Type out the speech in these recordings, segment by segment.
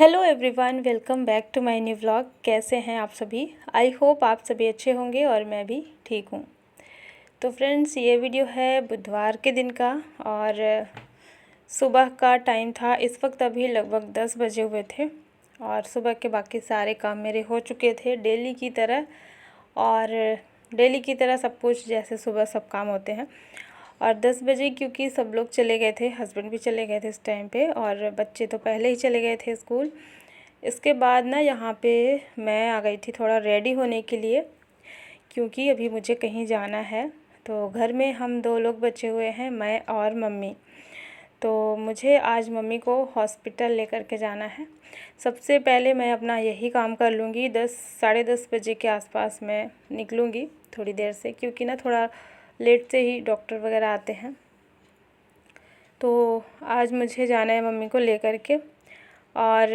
Hello everyone, welcome back to my new vlog. कैसे हैं आप सभी? आई होप आप सभी अच्छे होंगे और मैं भी ठीक हूँ। तो फ्रेंड्स, ये वीडियो है बुधवार के दिन का और सुबह का टाइम था। इस वक्त अभी लगभग 10 बजे हुए थे और सुबह के बाकी सारे काम मेरे हो चुके थे डेली की तरह। और डेली की तरह सब कुछ जैसे सुबह सब काम होते हैं। और 10 बजे क्योंकि सब लोग चले गए थे, हस्बैंड भी चले गए थे इस टाइम पे और बच्चे तो पहले ही चले गए थे स्कूल। इसके बाद ना यहाँ पे मैं आ गई थी थोड़ा रेडी होने के लिए, क्योंकि अभी मुझे कहीं जाना है। तो घर में हम 2 लोग बचे हुए हैं, मैं और मम्मी। तो मुझे आज मम्मी को हॉस्पिटल लेकर के जाना है। सबसे पहले मैं अपना यही काम कर लूँगी। 10 साढ़े 10 बजे के आसपास मैं निकलूँगी थोड़ी देर से, क्योंकि ना थोड़ा लेट से ही डॉक्टर वगैरह आते हैं। तो आज मुझे जाना है मम्मी को लेकर के। और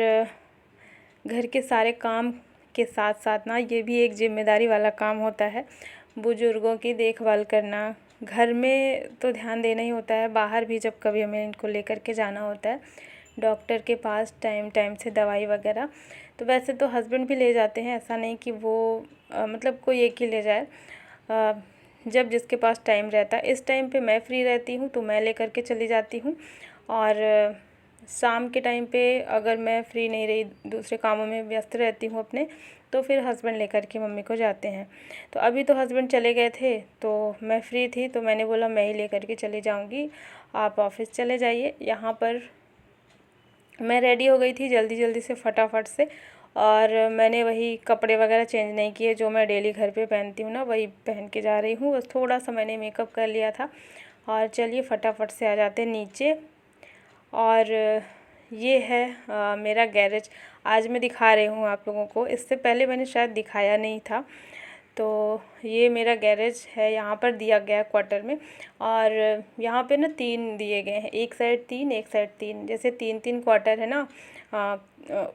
घर के सारे काम के साथ साथ ना ये भी एक ज़िम्मेदारी वाला काम होता है, बुज़ुर्गों की देखभाल करना। घर में तो ध्यान देना ही होता है, बाहर भी जब कभी हमें इनको लेकर के जाना होता है डॉक्टर के पास टाइम टाइम से दवाई वगैरह। तो वैसे तो हस्बैंड भी ले जाते हैं, ऐसा नहीं कि वो मतलब कोई एक ही ले जाए। जब जिसके पास टाइम रहता है, इस टाइम पे मैं फ्री रहती हूँ तो मैं लेकर के चली जाती हूँ। और शाम के टाइम पे अगर मैं फ्री नहीं रही, दूसरे कामों में व्यस्त रहती हूँ अपने, तो फिर हस्बैंड लेकर के मम्मी को जाते हैं। तो अभी तो हस्बैंड चले गए थे तो मैं फ्री थी, तो मैंने बोला मैं ही लेकर के चली जाऊँगी, आप ऑफिस चले जाइए। यहाँ पर मैं रेडी हो गई थी जल्दी जल्दी से फटाफट से, और मैंने वही कपड़े वगैरह चेंज नहीं किए जो मैं डेली घर पे पहनती हूँ ना, वही पहन के जा रही हूँ। बस थोड़ा सा मैंने मेकअप कर लिया था। और चलिए फटाफट से आ जाते हैं नीचे। और ये है मेरा गैरेज। आज मैं दिखा रही हूँ आप लोगों को, इससे पहले मैंने शायद दिखाया नहीं था। तो ये मेरा गैरेज है, यहाँ पर दिया गया है क्वार्टर में। और यहाँ पे ना 3 दिए गए हैं, एक साइड 3 एक साइड 3, जैसे 3-3 क्वार्टर है ना,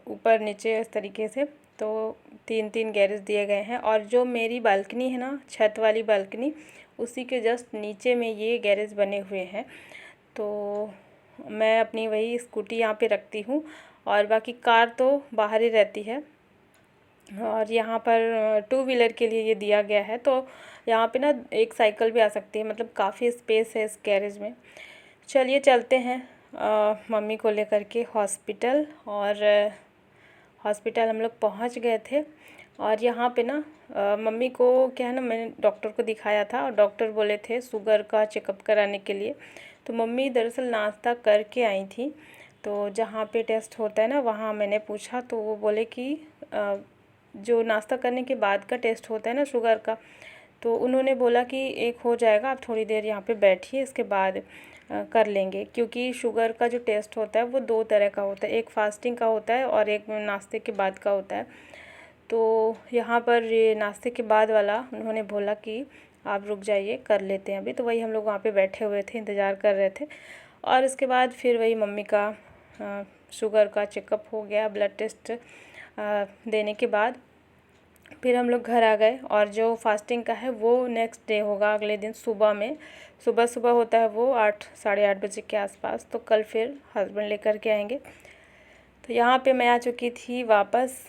ऊपर नीचे इस तरीके से। तो 3-3 गैरेज दिए गए हैं। और जो मेरी बालकनी है ना, छत वाली बालकनी, उसी के जस्ट नीचे में ये गैरेज बने हुए हैं। तो मैं अपनी वही स्कूटी यहाँ पे रखती हूँ और बाकी कार तो बाहर ही रहती है। और यहाँ पर 2 व्हीलर के लिए ये दिया गया है, तो यहाँ पे ना एक साइकिल भी आ सकती है, मतलब काफ़ी स्पेस है इस गैरेज में। चलिए चलते हैं मम्मी को लेकर के हॉस्पिटल। और हॉस्पिटल हम लोग पहुँच गए थे। और यहाँ पे ना मम्मी को क्या है ना, मैंने डॉक्टर को दिखाया था और डॉक्टर बोले थे शुगर का चेकअप कराने के लिए। तो मम्मी दरअसल नाश्ता करके आई थी, तो जहाँ पे टेस्ट होता है ना वहाँ मैंने पूछा, तो वो बोले कि जो नाश्ता करने के बाद का टेस्ट होता है ना शुगर का, तो उन्होंने बोला कि एक हो जाएगा, आप थोड़ी देर यहाँ पे बैठिए, इसके बाद कर लेंगे। क्योंकि शुगर का जो टेस्ट होता है वो 2 तरह का होता है, एक फास्टिंग का होता है और एक नाश्ते के बाद का होता है। तो यहाँ पर ये नाश्ते के बाद वाला उन्होंने बोला कि आप रुक जाइए, कर लेते हैं अभी। तो वही हम लोग वहाँ पे बैठे हुए थे, इंतज़ार कर रहे थे। और इसके बाद फिर वही मम्मी का शुगर का चेकअप हो गया, ब्लड टेस्ट देने के बाद फिर हम लोग घर आ गए। और जो फास्टिंग का है वो नेक्स्ट डे होगा, अगले दिन सुबह में, सुबह सुबह होता है वो 8 साढ़े 8 बजे के आसपास। तो कल फिर हस्बैंड लेकर के आएंगे। तो यहाँ पे मैं आ चुकी थी वापस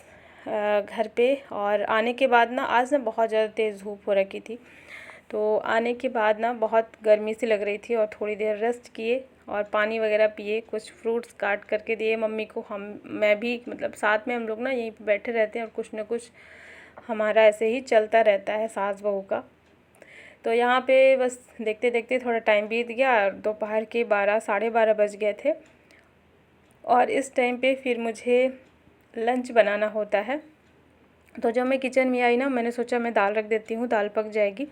घर पे। और आने के बाद ना, आज ना बहुत ज़्यादा तेज़ धूप हो रखी थी, तो आने के बाद ना बहुत गर्मी सी लग रही थी। और थोड़ी देर रेस्ट किए और पानी वगैरह पिए, कुछ फ्रूट्स काट करके दिए मम्मी को। मैं भी मतलब साथ में हम लोग ना यहीं पे बैठे रहते हैं और कुछ न कुछ हमारा ऐसे ही चलता रहता है सास बहू का। तो यहाँ पे बस देखते देखते थोड़ा टाइम बीत गया, दोपहर के 12 साढ़े 12 बज गए थे। और इस टाइम पे फिर मुझे लंच बनाना होता है। तो जब मैं किचन में आई ना, मैंने सोचा मैं दाल रख देती हूँ, दाल पक जाएगी।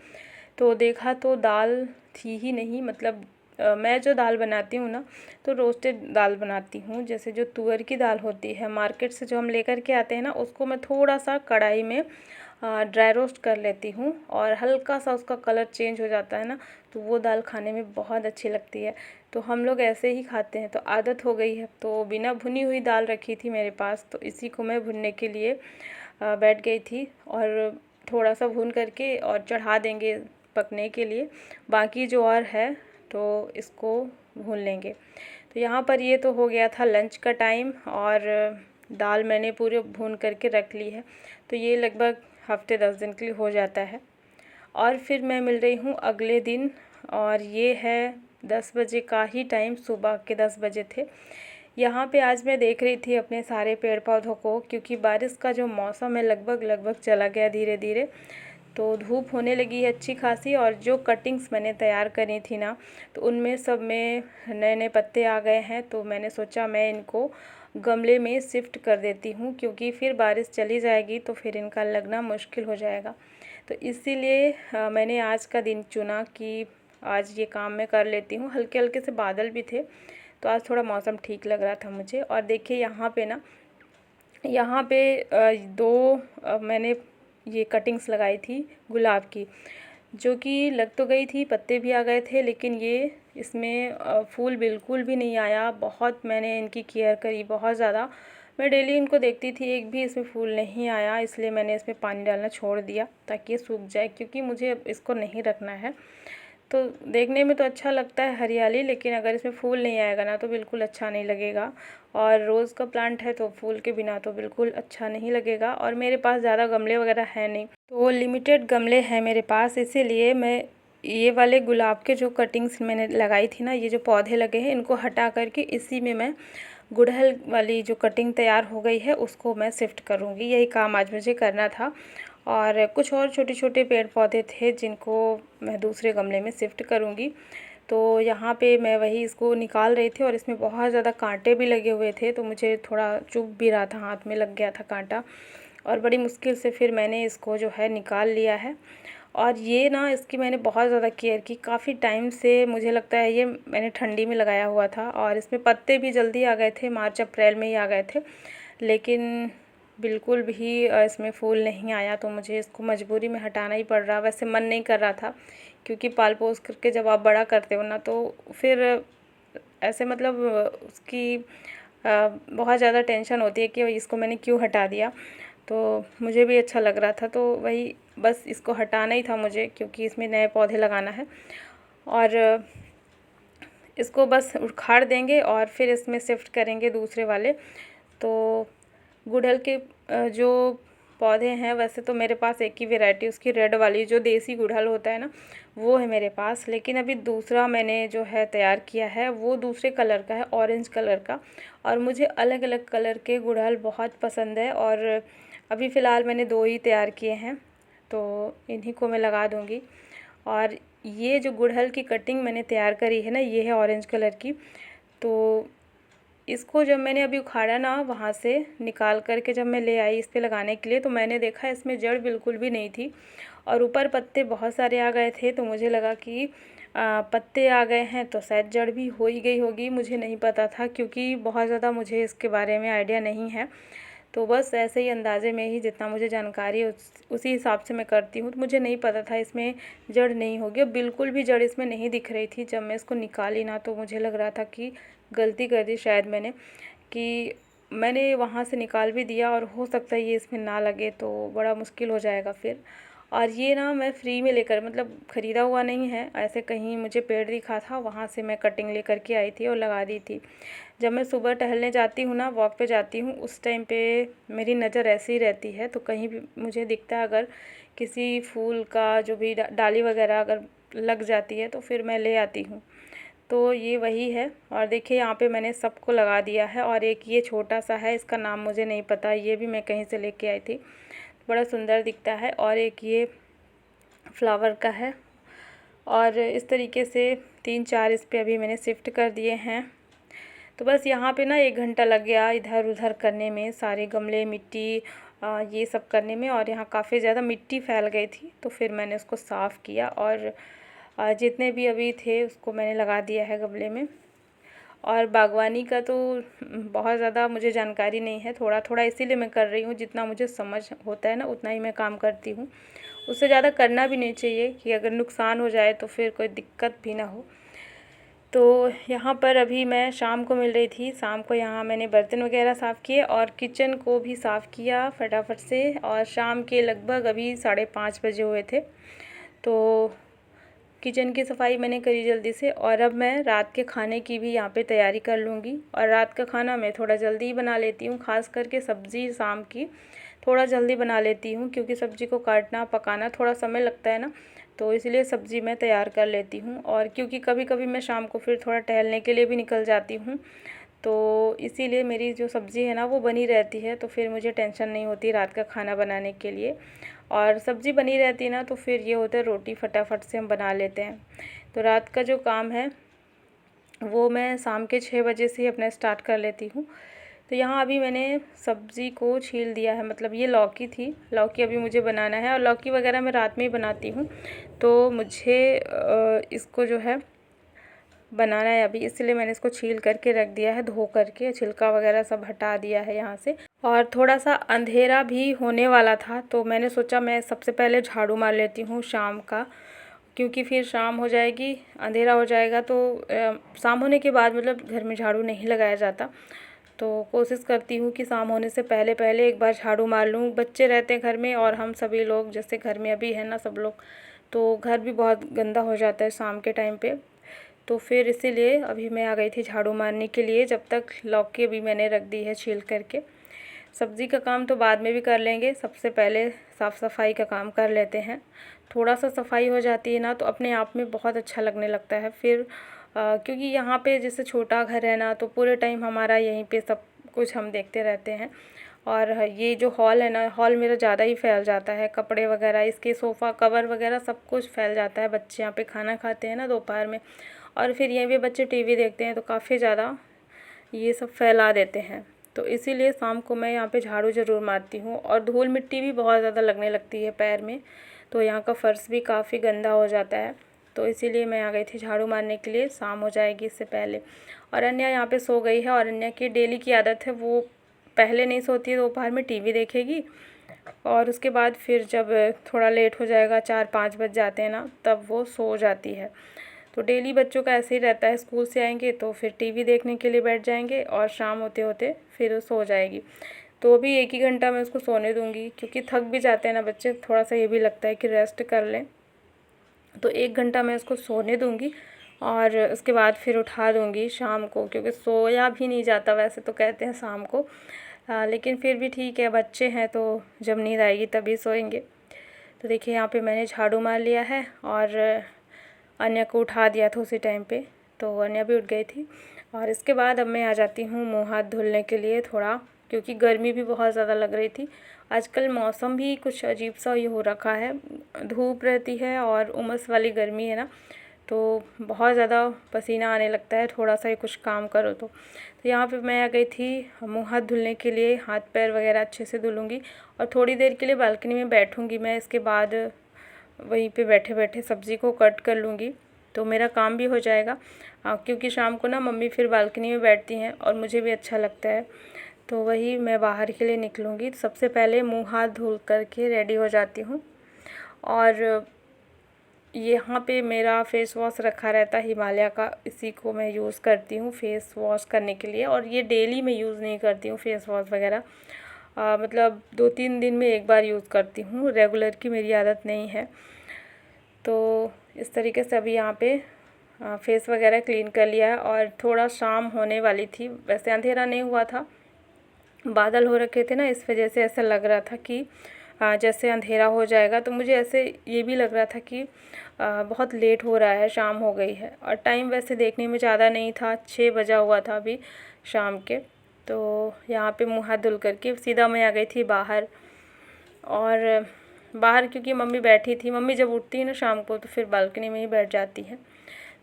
तो देखा तो दाल थी ही नहीं। मतलब मैं जो दाल बनाती हूँ ना, तो रोस्टेड दाल बनाती हूँ। जैसे जो तुअर की दाल होती है मार्केट से जो हम लेकर के आते हैं ना, उसको मैं थोड़ा सा कढ़ाई में ड्राई रोस्ट कर लेती हूँ और हल्का सा उसका कलर चेंज हो जाता है ना, तो वो दाल खाने में बहुत अच्छी लगती है। तो हम लोग ऐसे ही खाते हैं, तो आदत हो गई है। तो बिना भुनी हुई दाल रखी थी मेरे पास, तो इसी को मैं भुनने के लिए बैठ गई थी। और थोड़ा सा भून करके और चढ़ा देंगे पकने के लिए, बाकी जो और है तो इसको भून लेंगे। तो यहाँ पर ये तो हो गया था लंच का टाइम। और दाल मैंने पूरे भून करके रख ली है, तो ये लगभग हफ्ते 10 दिन के लिए हो जाता है। और फिर मैं मिल रही हूँ अगले दिन, और ये है 10 बजे का ही टाइम, सुबह के 10 बजे थे। यहाँ पे आज मैं देख रही थी अपने सारे पेड़ पौधों को, क्योंकि बारिश का जो मौसम है लगभग चला गया धीरे धीरे, तो धूप होने लगी है अच्छी खासी। और जो कटिंग्स मैंने तैयार करी थी ना, तो उनमें सब में नए नए पत्ते आ गए हैं। तो मैंने सोचा मैं इनको गमले में शिफ्ट कर देती हूँ, क्योंकि फिर बारिश चली जाएगी तो फिर इनका लगना मुश्किल हो जाएगा। तो इसीलिए मैंने आज का दिन चुना कि आज ये काम मैं कर लेती हूँ। हल्के हल्के से बादल भी थे, तो आज थोड़ा मौसम ठीक लग रहा था मुझे। और देखिए यहाँ पे ना, यहाँ पे दो मैंने ये कटिंग्स लगाई थी गुलाब की, जो कि लग तो गई थी, पत्ते भी आ गए थे, लेकिन ये इसमें फूल बिल्कुल भी नहीं आया। बहुत मैंने इनकी केयर करी, बहुत ज़्यादा। मैं डेली इनको देखती थी, एक भी इसमें फूल नहीं आया, इसलिए मैंने इसमें पानी डालना छोड़ दिया ताकि ये सूख जाए, क्योंकि मुझे अब इसको नहीं रखना है। तो देखने में तो अच्छा लगता है हरियाली, लेकिन अगर इसमें फूल नहीं आएगा ना तो बिल्कुल अच्छा नहीं लगेगा। और रोज़ का प्लांट है तो फूल के बिना तो बिल्कुल अच्छा नहीं लगेगा। और मेरे पास ज़्यादा गमले वगैरह है नहीं, तो लिमिटेड गमले हैं मेरे पास, इसीलिए मैं ये वाले गुलाब के जो कटिंग्स मैंने लगाई थी ना, ये जो पौधे लगे हैं, इनको हटा करके इसी में मैं गुड़हल वाली जो कटिंग तैयार हो गई है उसको मैं शिफ्ट करूँगी। यही काम आज मुझे करना था। और कुछ और छोटे छोटे पेड़ पौधे थे जिनको मैं दूसरे गमले में शिफ्ट करूँगी। तो यहाँ पे मैं वही इसको निकाल रही थी, और इसमें बहुत ज़्यादा कांटे भी लगे हुए थे, तो मुझे थोड़ा चुभ भी रहा था, हाथ में लग गया था कांटा, और बड़ी मुश्किल से फिर मैंने इसको जो है निकाल लिया है। और ये ना, इसकी मैंने बहुत ज़्यादा केयर की, काफ़ी टाइम से। मुझे लगता है ये मैंने ठंडी में लगाया हुआ था, और इसमें पत्ते भी जल्दी आ गए थे, मार्च अप्रैल में ही आ गए थे, लेकिन बिल्कुल भी इसमें फूल नहीं आया। तो मुझे इसको मजबूरी में हटाना ही पड़ रहा। वैसे मन नहीं कर रहा था, क्योंकि पाल पोस करके जब आप बड़ा करते हो ना, तो फिर ऐसे मतलब उसकी बहुत ज़्यादा टेंशन होती है कि इसको मैंने क्यों हटा दिया। तो मुझे भी अच्छा लग रहा था, तो वही बस इसको हटाना ही था मुझे, क्योंकि इसमें नए पौधे लगाना है। और इसको बस उखाड़ देंगे और फिर इसमें शिफ्ट करेंगे दूसरे वाले। तो गुड़हल के जो पौधे हैं, वैसे तो मेरे पास एक ही वैरायटी, उसकी रेड वाली जो देसी गुड़हल होता है ना, वो है मेरे पास। लेकिन अभी दूसरा मैंने जो है तैयार किया है, वो दूसरे कलर का है, ऑरेंज कलर का। और मुझे अलग अलग कलर के गुड़हल बहुत पसंद है, और अभी फ़िलहाल मैंने 2 ही तैयार किए हैं, तो इन्हीं को मैं लगा दूँगी। और ये जो गुड़हल की कटिंग मैंने तैयार करी है ना, ये है ऑरेंज कलर की। तो इसको जब मैंने अभी उखाड़ा ना, वहाँ से निकाल कर के जब मैं ले आई इस पे लगाने के लिए, तो मैंने देखा इसमें जड़ बिल्कुल भी नहीं थी, और ऊपर पत्ते बहुत सारे आ गए थे। तो मुझे लगा कि पत्ते आ गए हैं तो शायद जड़ भी हो ही गई होगी, मुझे नहीं पता था, क्योंकि बहुत ज़्यादा मुझे इसके बारे में आइडिया नहीं है। तो बस ऐसे ही अंदाज़े में ही जितना मुझे जानकारी है उसी हिसाब से मैं करती हूँ। तो मुझे नहीं पता था इसमें जड़ नहीं होगी, बिल्कुल भी जड़ इसमें नहीं दिख रही थी। जब मैं इसको निकाली ना, तो मुझे लग रहा था कि गलती कर दी शायद मैंने, कि मैंने वहाँ से निकाल भी दिया, और हो सकता है ये इसमें ना लगे तो बड़ा मुश्किल हो जाएगा फिर। और ये ना मैं फ्री में लेकर, मतलब ख़रीदा हुआ नहीं है, ऐसे कहीं मुझे पेड़ दिखा था, वहाँ से मैं कटिंग लेकर के आई थी और लगा दी थी। जब मैं सुबह टहलने जाती हूँ ना, वॉक पे जाती हूँ, उस टाइम पे मेरी नज़र ऐसी ही रहती है। तो कहीं भी मुझे दिखता है अगर किसी फूल का जो भी डाली वगैरह अगर लग जाती है, तो फिर मैं ले आती हूँ। तो ये वही है। और देखिए यहाँ पे मैंने सबको लगा दिया है, और एक ये छोटा सा है, इसका नाम मुझे नहीं पता, ये भी मैं कहीं से लेके आई थी, बड़ा सुंदर दिखता है। और एक ये फ्लावर का है, और इस तरीके से 3-4 इस पे अभी मैंने शिफ्ट कर दिए हैं। तो बस यहाँ पे ना 1 घंटा लग गया इधर उधर करने में, सारे गमले मिट्टी ये सब करने में, और यहाँ काफ़ी ज़्यादा मिट्टी फैल गई थी। तो फिर मैंने उसको साफ़ किया, और जितने भी अभी थे उसको मैंने लगा दिया है गमले में। और बागवानी का तो बहुत ज़्यादा मुझे जानकारी नहीं है, थोड़ा थोड़ा इसीलिए मैं कर रही हूँ, जितना मुझे समझ होता है ना उतना ही मैं काम करती हूँ। उससे ज़्यादा करना भी नहीं चाहिए कि अगर नुकसान हो जाए तो फिर कोई दिक्कत भी ना हो। तो यहाँ पर अभी मैं शाम को मिल रही थी, शाम को यहाँ मैंने बर्तन वगैरह साफ़ किए और किचन को भी साफ़ किया फटाफट से। और शाम के लगभग अभी 5:30 बजे हुए थे। तो किचन की सफाई मैंने करी जल्दी से, और अब मैं रात के खाने की भी यहाँ पे तैयारी कर लूँगी। और रात का खाना मैं थोड़ा जल्दी ही बना लेती हूँ, ख़ास करके सब्ज़ी शाम की थोड़ा जल्दी बना लेती हूँ, क्योंकि सब्ज़ी को काटना पकाना थोड़ा समय लगता है ना, तो इसलिए सब्ज़ी मैं तैयार कर लेती हूँ। और क्योंकि कभी कभी मैं शाम को फिर थोड़ा टहलने के लिए भी निकल जाती हूँ, तो इसीलिए मेरी जो सब्ज़ी है ना वो बनी रहती है, तो फिर मुझे टेंशन नहीं होती रात का खाना बनाने के लिए। और सब्ज़ी बनी रहती है ना, तो फिर ये होता है रोटी फटाफट से हम बना लेते हैं। तो रात का जो काम है वो मैं शाम के 6 बजे से ही अपना स्टार्ट कर लेती हूँ। तो यहाँ अभी मैंने सब्ज़ी को छील दिया है, मतलब ये लौकी थी, लौकी अभी मुझे बनाना है, और लौकी वगैरह मैं रात में ही बनाती हूँ, तो मुझे इसको जो है बनाना है अभी, इसलिए मैंने इसको छील करके रख दिया है, धो करके छिलका वगैरह सब हटा दिया है यहाँ से। और थोड़ा सा अंधेरा भी होने वाला था, तो मैंने सोचा मैं सबसे पहले झाड़ू मार लेती हूँ शाम का, क्योंकि फिर शाम हो जाएगी, अंधेरा हो जाएगा, तो शाम होने के बाद मतलब घर में झाड़ू नहीं लगाया जाता, तो कोशिश करती हूँ कि शाम होने से पहले पहले एक बार झाड़ू मार लूँ। बच्चे रहते हैं घर में और हम सभी लोग जैसे घर में अभी है ना सब लोग, तो घर भी बहुत गंदा हो जाता है शाम के टाइम पे। तो फिर इसीलिए अभी मैं आ गई थी झाड़ू मारने के लिए, जब तक लौकी भी मैंने रख दी है छील करके। सब्ज़ी का काम तो बाद में भी कर लेंगे, सबसे पहले साफ़ सफाई का काम कर लेते हैं। थोड़ा सा सफाई हो जाती है ना तो अपने आप में बहुत अच्छा लगने लगता है फिर, क्योंकि यहाँ पे जैसे छोटा घर है ना, तो पूरे टाइम हमारा यहीं पे सब कुछ हम देखते रहते हैं। और ये जो हॉल है ना, हॉल मेरा ज़्यादा ही फैल जाता है, कपड़े वगैरह, इसके सोफ़ा कवर वगैरह सब कुछ फैल जाता है। बच्चे यहाँ पे खाना खाते हैं ना दोपहर में, और फिर यहीं पे बच्चे टीवी देखते हैं, तो काफ़ी ज़्यादा ये सब फैला देते हैं। तो इसीलिए शाम को मैं यहाँ पे झाड़ू ज़रूर मारती हूँ। और धूल मिट्टी भी बहुत ज़्यादा लगने लगती है पैर में, तो यहाँ का फ़र्श भी काफ़ी गंदा हो जाता है, तो इसीलिए मैं आ गई थी झाड़ू मारने के लिए, शाम हो जाएगी इससे पहले। और अन्या यहाँ पे सो गई है, और अन्या की डेली की आदत है, वो पहले नहीं सोती है, दोपहर में टीवी देखेगी, और उसके बाद फिर जब थोड़ा लेट हो जाएगा, 4-5 बज जाते हैं ना, तब वो सो जाती है। तो डेली बच्चों का ऐसे ही रहता है, स्कूल से आएंगे तो फिर टीवी देखने के लिए बैठ जाएंगे, और शाम होते होते फिर वो सो जाएगी। तो अभी 1 ही घंटा मैं उसको सोने दूंगी, क्योंकि थक भी जाते हैं ना बच्चे, थोड़ा सा ये भी लगता है कि रेस्ट कर लें, तो 1 घंटा मैं उसको सोने दूंगी, और उसके बाद फिर उठा दूंगी शाम को, क्योंकि सोया भी नहीं जाता वैसे तो कहते हैं शाम को, लेकिन फिर भी ठीक है, बच्चे हैं तो जब नींद आएगी तभी सोएंगे। तो देखिए यहाँ पे मैंने झाड़ू मार लिया है, और अन्या को उठा दिया था उसी टाइम पे, तो अन्या भी उठ गई थी। और इसके बाद अब मैं आ जाती हूँ मुँह हाथ धुलने के लिए थोड़ा, क्योंकि गर्मी भी बहुत ज़्यादा लग रही थी। आजकल मौसम भी कुछ अजीब सा ये हो रखा है, धूप रहती है और उमस वाली गर्मी है ना, तो बहुत ज़्यादा पसीना आने लगता है थोड़ा सा ही कुछ काम करो तो यहाँ पे मैं आ गई थी मुँह हाथ धुलने के लिए, हाथ पैर वगैरह अच्छे से धुलूँगी, और थोड़ी देर के लिए बालकनी में बैठूँगी मैं। इसके बाद वहीं पे बैठे बैठे सब्ज़ी को कट कर लूँगी, तो मेरा काम भी हो जाएगा। क्योंकि शाम को ना मम्मी फिर बालकनी में बैठती हैं, और मुझे भी अच्छा लगता है, तो वही मैं बाहर के लिए निकलूँगी। तो सबसे पहले मुँह हाथ धुल करके रेडी हो जाती हूँ। और यहाँ पे मेरा फ़ेस वॉश रखा रहता है हिमालय का, इसी को मैं यूज़ करती हूँ फ़ेस वॉश करने के लिए। और ये डेली मैं यूज़ नहीं करती हूँ फ़ेस वॉश वगैरह, मतलब 2-3 दिन में एक बार यूज़ करती हूँ, रेगुलर की मेरी आदत नहीं है। तो इस तरीके से अभी यहाँ पे फेस वगैरह क्लीन कर लिया है, और थोड़ा शाम होने वाली थी, वैसे अंधेरा नहीं हुआ था, बादल हो रखे थे ना, इस वजह से ऐसा लग रहा था कि जैसे अंधेरा हो जाएगा। तो मुझे ऐसे ये भी लग रहा था कि बहुत लेट हो रहा है, शाम हो गई है। और टाइम वैसे देखने में ज़्यादा नहीं था, 6 बजा हुआ था अभी शाम के। तो यहाँ पे मुँह हाथ धुल करके सीधा मैं आ गई थी बाहर। और बाहर क्योंकि मम्मी बैठी थी, मम्मी जब उठती है ना शाम को तो फिर बालकनी में ही बैठ जाती है।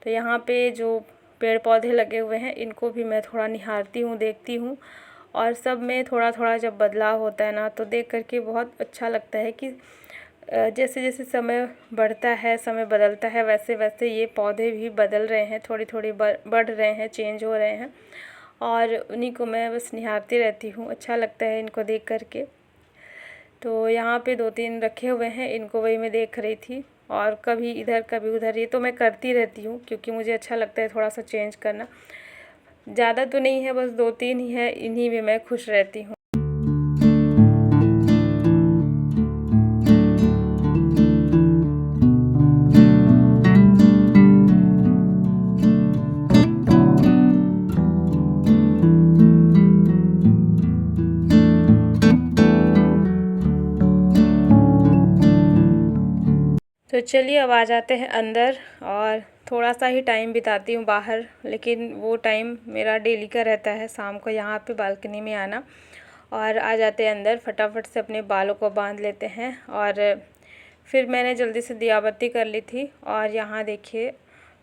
तो यहाँ पे जो पेड़ पौधे लगे हुए हैं इनको भी मैं थोड़ा निहारती हूँ, देखती हूँ, और सब में थोड़ा थोड़ा जब बदलाव होता है ना तो देख करके बहुत अच्छा लगता है कि जैसे जैसे समय बढ़ता है, समय बदलता है, वैसे वैसे ये पौधे भी बदल रहे हैं, थोड़ी थोड़ी बढ़ रहे हैं, चेंज हो रहे हैं, और उन्हीं को मैं बस निहारती रहती हूँ। अच्छा लगता है इनको देख करके। तो यहाँ पे 2-3 रखे हुए हैं, इनको वही मैं देख रही थी, और कभी इधर कभी उधर, ये तो मैं करती रहती हूँ क्योंकि मुझे अच्छा लगता है थोड़ा सा चेंज करना। ज़्यादा तो नहीं है, बस 2-3 ही है, इन्हीं में मैं खुश रहती हूँ। तो चलिए अब आ जाते हैं अंदर और थोड़ा सा ही टाइम बिताती हूँ बाहर, लेकिन वो टाइम मेरा डेली का रहता है शाम को यहाँ पे बालकनी में आना। और आ जाते हैं अंदर, फटाफट से अपने बालों को बांध लेते हैं। और फिर मैंने जल्दी से दिया बत्ती कर ली थी। और यहाँ देखिए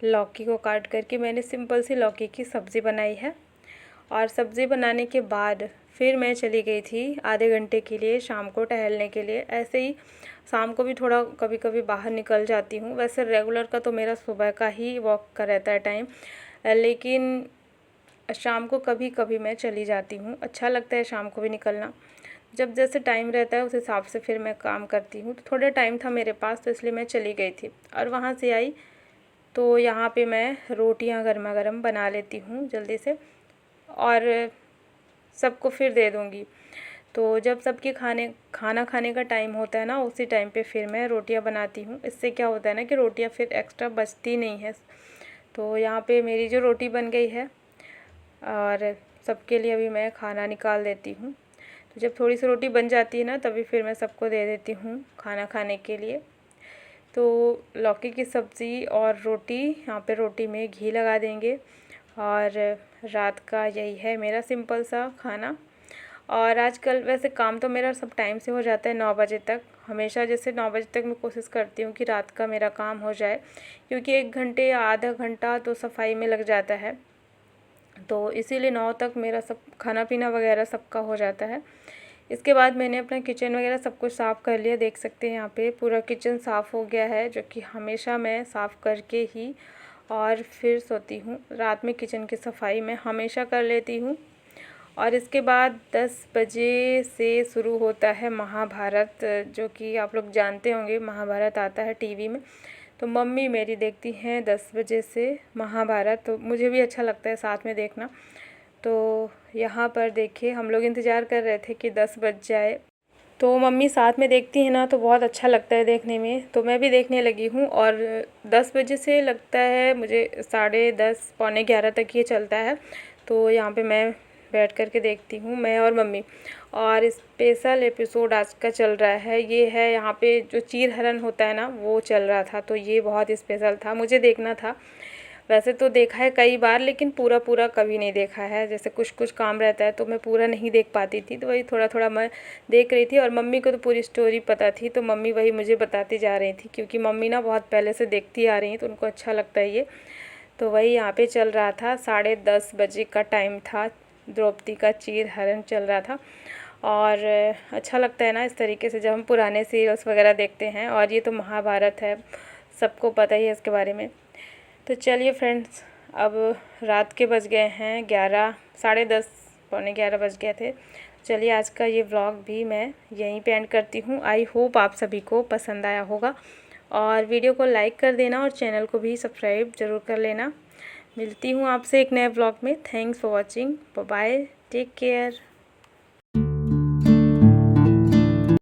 लौकी को काट करके मैंने सिंपल सी लौकी की सब्ज़ी बनाई है। और सब्ज़ी बनाने के बाद फिर मैं चली गई थी आधे घंटे के लिए शाम को टहलने के लिए। ऐसे ही शाम को भी थोड़ा कभी कभी बाहर निकल जाती हूँ। वैसे रेगुलर का तो मेरा सुबह का ही वॉक का रहता है टाइम, लेकिन शाम को कभी कभी मैं चली जाती हूँ। अच्छा लगता है शाम को भी निकलना, जब जैसे टाइम रहता है उस हिसाब से फिर मैं काम करती हूँ। तो थोड़ा टाइम था मेरे पास तो इसलिए मैं चली गई थी। और वहाँ से आई तो यहाँ पे मैं रोटियाँ गर्मा गर्म बना लेती हूँ जल्दी से, और सबको फिर दे दूँगी। तो जब सबके खाना खाने का टाइम होता है ना, उसी टाइम पे फिर मैं रोटियां बनाती हूँ। इससे क्या होता है ना कि रोटियां फिर एक्स्ट्रा बचती नहीं है। तो यहाँ पे मेरी जो रोटी बन गई है और सबके लिए अभी मैं खाना निकाल देती हूँ। तो जब थोड़ी सी रोटी बन जाती है ना, तभी फिर मैं सबको दे देती हूँ खाना खाने के लिए। तो लौकी की सब्ज़ी और रोटी, यहाँ पे रोटी में घी लगा देंगे। और रात का यही है मेरा सिंपल सा खाना। और आजकल वैसे काम तो मेरा सब टाइम से हो जाता है 9 बजे तक। हमेशा जैसे 9 बजे तक मैं कोशिश करती हूँ कि रात का मेरा काम हो जाए, क्योंकि 1 घंटे या आधा घंटा तो सफाई में लग जाता है। तो इसीलिए 9 तक मेरा सब खाना पीना वगैरह सबका हो जाता है। इसके बाद मैंने अपना किचन वगैरह सब कुछ साफ़ कर लिया। देख सकते हैं यहाँ पे पूरा किचन साफ़ हो गया है, जो कि हमेशा मैं साफ़ करके ही और फिर सोती हूँ। रात में किचन की सफाई मैं हमेशा कर लेती हूँ। और इसके बाद 10 बजे से शुरू होता है महाभारत, जो कि आप लोग जानते होंगे महाभारत आता है टीवी में। तो मम्मी मेरी देखती हैं 10 बजे से महाभारत, तो मुझे भी अच्छा लगता है साथ में देखना। तो यहाँ पर देखिए हम लोग इंतज़ार कर रहे थे कि 10 बज जाए, तो मम्मी साथ में देखती है ना, तो बहुत अच्छा लगता है देखने में। तो मैं भी देखने लगी हूँ। और 10 बजे से लगता है मुझे 10:30 पौने 11 तक ये चलता है। तो यहाँ पे मैं बैठ कर के देखती हूँ, मैं और मम्मी। और स्पेशल एपिसोड आज का चल रहा है, ये है यहाँ पे जो चीरहरण होता है ना, वो चल रहा था। तो ये बहुत स्पेशल था, मुझे देखना था। वैसे तो देखा है कई बार, लेकिन पूरा कभी नहीं देखा है। जैसे कुछ काम रहता है तो मैं पूरा नहीं देख पाती थी, तो वही थोड़ा मैं देख रही थी। और मम्मी को तो पूरी स्टोरी पता थी, तो मम्मी वही मुझे बताती जा रही थी, क्योंकि मम्मी ना बहुत पहले से देखती आ रही हैं, तो उनको अच्छा लगता है ये। तो वही यहाँ पे चल रहा था, 10:30 बजे का टाइम था, द्रौपदी का चीरहरण चल रहा था। और अच्छा लगता है ना इस तरीके से जब हम पुराने सीरियल्स वगैरह देखते हैं। और ये तो महाभारत है, सबको पता ही है इसके बारे में। तो चलिए फ्रेंड्स, अब रात के बज गए हैं 11, 10:30 पौने 11 बज गए थे। चलिए आज का ये व्लॉग भी मैं यहीं पे एंड करती हूँ। आई होप आप सभी को पसंद आया होगा, और वीडियो को लाइक कर देना और चैनल को भी सब्सक्राइब ज़रूर कर लेना। मिलती हूँ आपसे एक नए व्लॉग में। Thanks for watching, bye bye, take care.